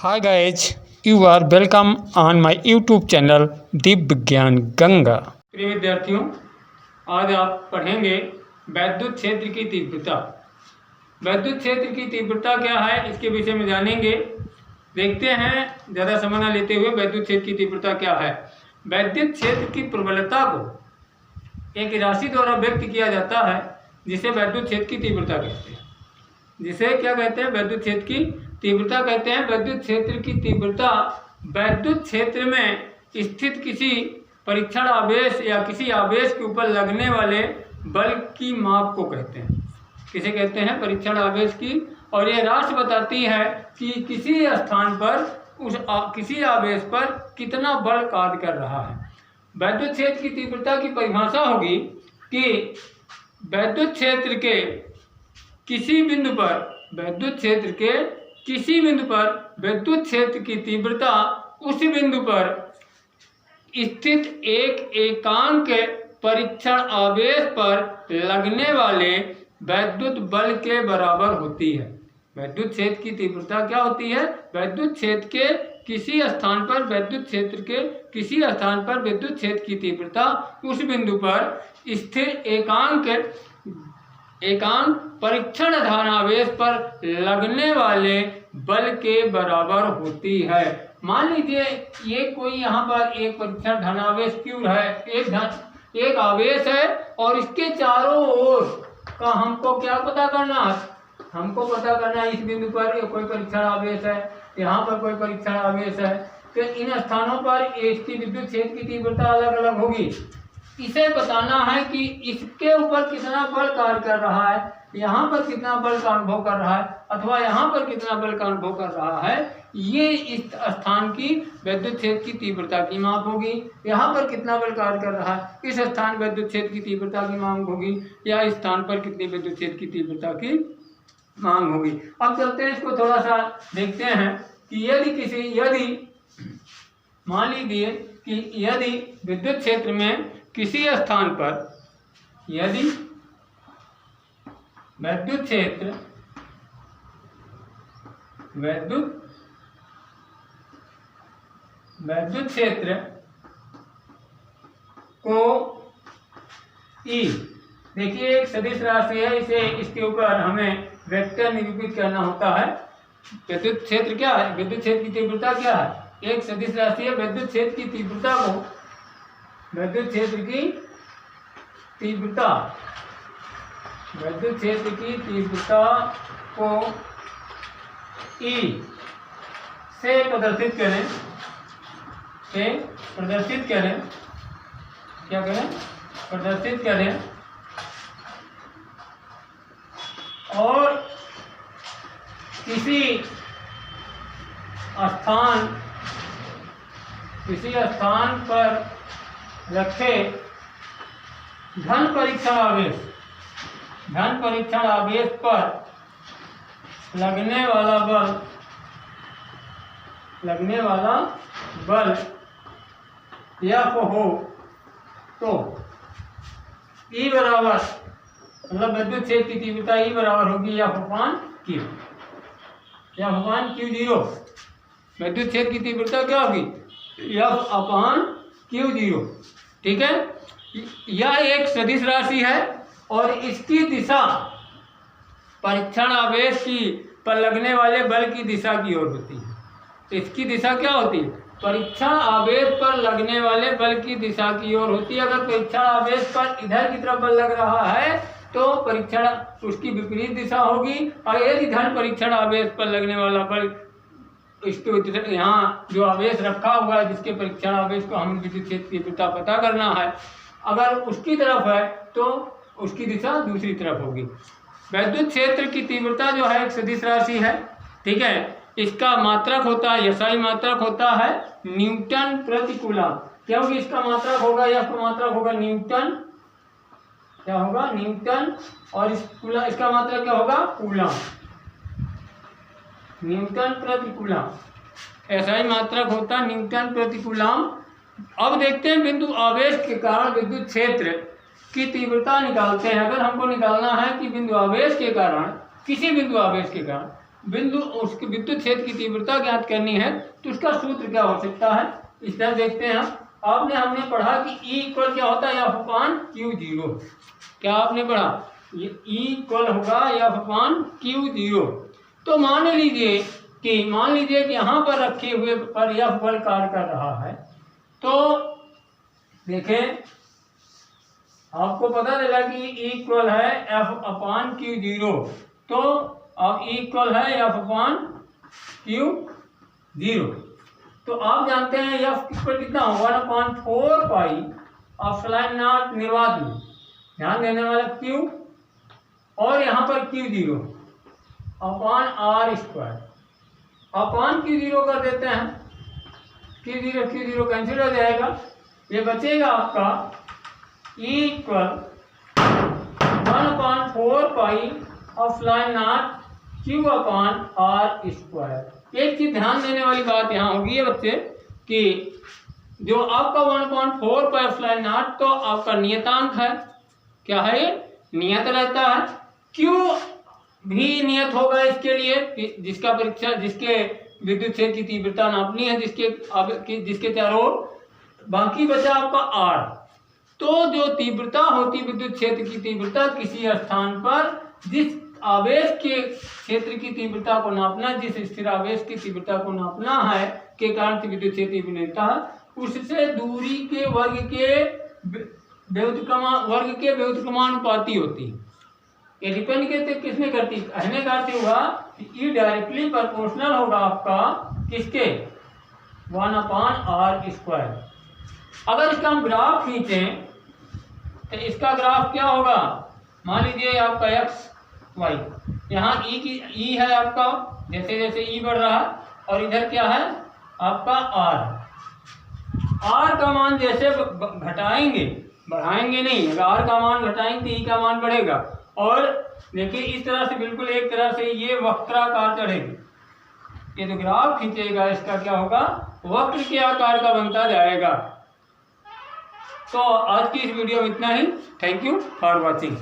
Hi guys, you are welcome on my YouTube channel Divya ज्ञान गंगा। प्रिय विद्यार्थियों, आज आप पढ़ेंगे वैद्युत क्षेत्र की तीव्रता। वैद्युत क्षेत्र की तीव्रता क्या है, इसके विषय में जानेंगे। देखते हैं ज़्यादा समय न लेते हुए वैद्युत क्षेत्र की तीव्रता क्या है। वैद्युत क्षेत्र की प्रबलता को एक राशि द्वारा व्यक्त किया जाता है जिसे वैद्युत क्षेत्र की तीव्रता कहते हैं। जिसे क्या कहते हैं? वैद्युत क्षेत्र की तीव्रता कहते हैं। वैद्युत क्षेत्र की तीव्रता वैद्युत क्षेत्र में स्थित किसी परीक्षण आवेश या किसी आवेश के ऊपर लगने वाले बल की माप को कहते हैं। किसे कहते हैं? परीक्षण आवेश की। और यह राशि बताती है कि किसी स्थान पर किसी आवेश पर कितना बल कार्य कर रहा है। वैद्युत क्षेत्र की तीव्रता की परिभाषा होगी कि वैद्युत क्षेत्र के किसी बिंदु पर विद्युत क्षेत्र की तीव्रता उस बिंदु पर स्थित एक एकांक परीक्षण आवेश पर लगने वाले वैद्युत बल के बराबर होती है। वैद्युत क्षेत्र की तीव्रता क्या होती है? वैद्युत क्षेत्र के किसी स्थान पर विद्युत क्षेत्र की तीव्रता उस बिंदु पर स्थिर एकांक परीक्षण धनावेश पर लगने वाले बल के बराबर होती है। मान लीजिए ये कोई यहाँ पर एक परीक्षण धनावेश Q है, एक आवेश है और इसके चारों ओर का हमको क्या पता करना है? हमको पता करना है इस बिंदु पर कोई परीक्षण आवेश है, यहाँ पर कोई परीक्षण आवेश है, तो इन स्थानों पर इसकी विद्युत क्षेत्र की तीव्रता अलग अलग होगी। इसे बताना है कि इसके ऊपर कितना बल कार्य कर रहा है, यहाँ पर कितना बल का अनुभव कर रहा है अथवा यहाँ पर कितना बल का अनुभव कर रहा है। ये इस स्थान की विद्युत क्षेत्र की तीव्रता की माप होगी। यहाँ पर कितना बल कार्य कर रहा है, इस स्थान विद्युत क्षेत्र की तीव्रता की मांग होगी, या इस स्थान पर कितनी विद्युत क्षेत्र की तीव्रता की मांग होगी। अब चलते हैं, इसको थोड़ा सा देखते हैं कि यदि मान लीजिए कि यदि विद्युत क्षेत्र में किसी स्थान पर यदि विद्युत क्षेत्र को E, देखिए एक सदिश राशि है, इसके ऊपर हमें वेक्टर निरूपित करना होता है। विद्युत क्षेत्र क्या है? विद्युत क्षेत्र की तीव्रता क्या है? एक सदिश राशि है। विद्युत क्षेत्र की तीव्रता को E से प्रदर्शित करें। क्या करें? प्रदर्शित करें। और किसी स्थान पर रखे धन परीक्षण आवेश पर लगने वाला बल F हो तो E बराबर, मतलब विद्युत क्षेत्र की तीव्रता E बराबर होगी F/Q। F/Q0। विद्युत क्षेत्र की तीव्रता क्या होगी? F/Q0। ठीक है। यह एक सदिश राशि है और इसकी दिशा परीक्षण आवेश पर लगने वाले बल की दिशा की ओर होती है। इसकी दिशा क्या होती है? परीक्षण आवेश पर लगने वाले बल की दिशा की ओर होती है। अगर परीक्षण आवेश पर इधर की तरफ बल लग रहा है तो परीक्षण उसकी विपरीत दिशा होगी। और यदि धन परीक्षण आवेश पर लगने वाला बल इसको यहाँ जो आवेश रखा हुआ है, जिसके परीक्षण आवेश को हमें विद्युत क्षेत्र की तीव्रता पता करना है, अगर उसकी तरफ है तो उसकी दिशा दूसरी तरफ होगी। वैद्युत क्षेत्र की तीव्रता जो है एक सदिश राशि है। ठीक है। इसका मात्रक होता है, SI मात्रक होता है न्यूटन प्रति कूलम। क्या होगी? इसका मात्रक होगा, या मात्रक होगा न्यूटन। क्या होगा? न्यूटन। और इसका मात्रक क्या होगा? कूलम। न्यूटन प्रति कूलम। SI मात्रक होता है न्यूटन प्रति कूलम। अब देखते हैं बिंदु आवेश के कारण विद्युत क्षेत्र की तीव्रता निकालते हैं। अगर हमको निकालना है कि बिंदु आवेश के कारण, किसी बिंदु आवेश के कारण बिंदु उसके विद्युत क्षेत्र की तीव्रता ज्ञात करनी है तो उसका सूत्र क्या हो सकता है, इस तरह देखते हैं हम। हमने पढ़ा कि E इक्वल क्या होता है, एफ अपान क्यू जीरो। क्या आपने पढ़ा, ये E इक्वल होगा एफ अपान क्यू जीरो। तो मान लीजिए कि यहाँ पर रखे हुए पर एफ बल कार्य कर रहा है, तो देखें आपको पता चला कि E इक्वल है एफ अपान क्यू जीरो। तो अब E इक्वल है एफ अपान क्यू जीरो। तो आप जानते हैं एफ इक्वल कितना होगा, 1/4 पाई एप्सिलॉन नॉट निर्वात में ध्यान देने वाला क्यू और यहाँ पर Q zero upon R square upon Q zero कर देते हैं। क्यू जीरो कैंसिल हो जाएगा, ये बचेगा आपका E equal 1/4 pi epsilon not Q upon R square. एक चीज ध्यान देने वाली बात यहाँ होगी है बच्चे कि जो आपका 1/4 पाई एप्सिलॉन नॉट तो आपका नियतांक है, क्या है, नियत रहता है। क्यू भी नियत होगा इसके लिए जिसके विद्युत क्षेत्र की तीव्रता नापनी है, जिसके चारों ओर। बाकी बचा आपका आर। तो जो तीव्रता होती विद्युत क्षेत्र की तीव्रता किसी स्थान पर जिस आवेश के क्षेत्र की तीव्रता को नापना, जिस स्थिर आवेश की तीव्रता को नापना है के कारण विद्युत क्षेत्र मिलता है, उससे दूरी के वर्ग के व्युत्क्रमानुपाती होती है। ये डिपेंड किसने करती है, कहने का अर्थ हुआ कि E डायरेक्टली प्रोपोर्शनल होगा आपका किसके, 1/r स्क्वायर। अगर इसका हम ग्राफ खींचें तो इसका ग्राफ क्या होगा, मान लीजिए आपका x y, यहाँ E है आपका, जैसे जैसे E बढ़ रहा है, और इधर क्या है आपका r का मान जैसे घटाएंगे, बढ़ाएंगे नहीं, अगर r का मान घटाएंगे तो E का मान बढ़ेगा। और देखिए इस तरह से बिल्कुल एक तरह से ये वक्राकार चढ़ेगी। ये जो ग्राफ खींचेगा इसका क्या होगा, वक्र के आकार का बनता जाएगा। तो आज की इस वीडियो में इतना ही। Thank you for watching.